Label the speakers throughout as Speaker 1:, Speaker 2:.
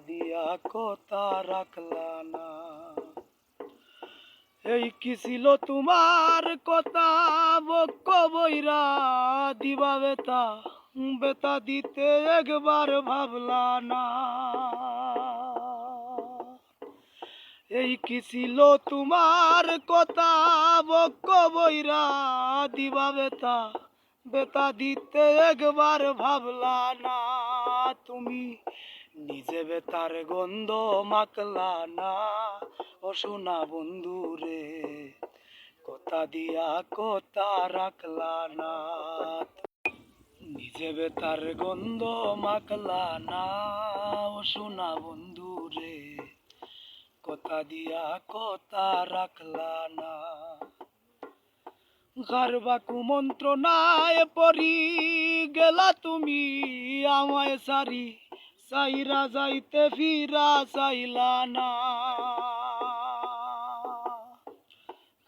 Speaker 1: দিয়া কথা রাখলা না। এই কি ছিল তোমার কথা, বক্ষ বইরা দিবা বেতা, বেতা দিতে একবার ভাবলা না। এই কি ছিল তোমার কথা, বক্ষ বইরা দিবা বেতা, বেতা দিতে একবার ভাবলা না। তুমি নিজে বেতার গন্ধ মাখলা না, ও সোনা বন্ধু রে, কথা দিয়া কথা রাখলা না। নিজে বেতার গন্ধ মাখলা না, ও সোনা বন্ধু রে, কথা দিয়া কথা রাখলা না। গারবা কুমন্ত্রণায় পরি গেলা তুমি আমায় সারি, সাইরা যাইতে ফিরা চাইলা না।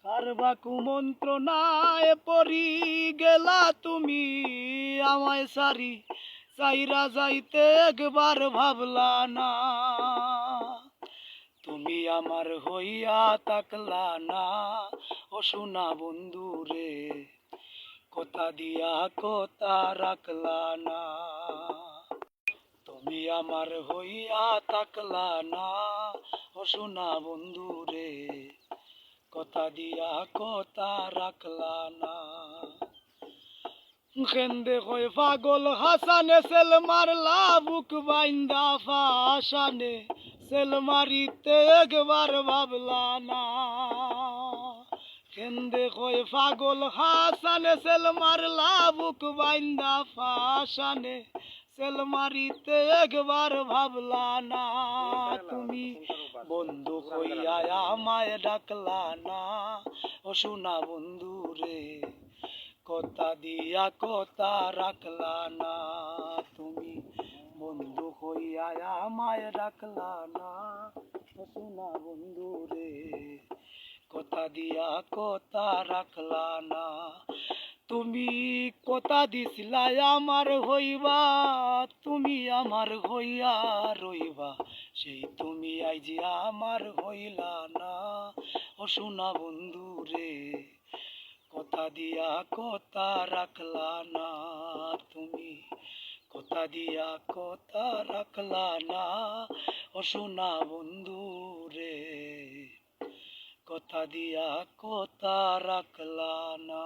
Speaker 1: গারবা কুমন্ত্রণায় পরি গেলা তুমি আমায় সারি, সাইরা যাইতে একবার ভাবলা না। তুমি আমার হইয়া তাকলা না, ও সোনা বন্ধু রে, কথা দিয়া কথা রাখলা না। তুমি আমার হইয়া তাকলা না, ও সোনা বন্ধু রে, কথা দিয়া কথা রাখলা না। কেন্দে কয় পাগল হাসানে সেল মারলা বুক বাইন্দা ফাশানে, সেল মারিতে একবার ভাবলা না। কেন্দে কয় পাগল হাসানে সেল মারলা বুক বাইন্দা ফাশানে, সেল মারিতে একবার ভাবলা না। তুমি বন্ধু হইয়া আমায় ডাকলা না, ও সোনা বন্ধু রে, কথা দিয়া কথা রাখলা না। তুমি বন্ধু হইয়া আমায় ডাকলা না, ও সোনা বন্ধু রে, কথা দিয়া কথা রাখলা না। তুমি কথা দিছিলা আমার হইবা, তুমি আমার হইয়া রইবা, সেই তুমি আইজি আমার হইলা না, ও সোনা বন্ধু রে, কথা দিয়া কথা রাখলা না। তুমি কথা দিয়া কথা রাখলা না, ও সোনা বন্ধু রে, কথা দিয়া কথা রাখলা না।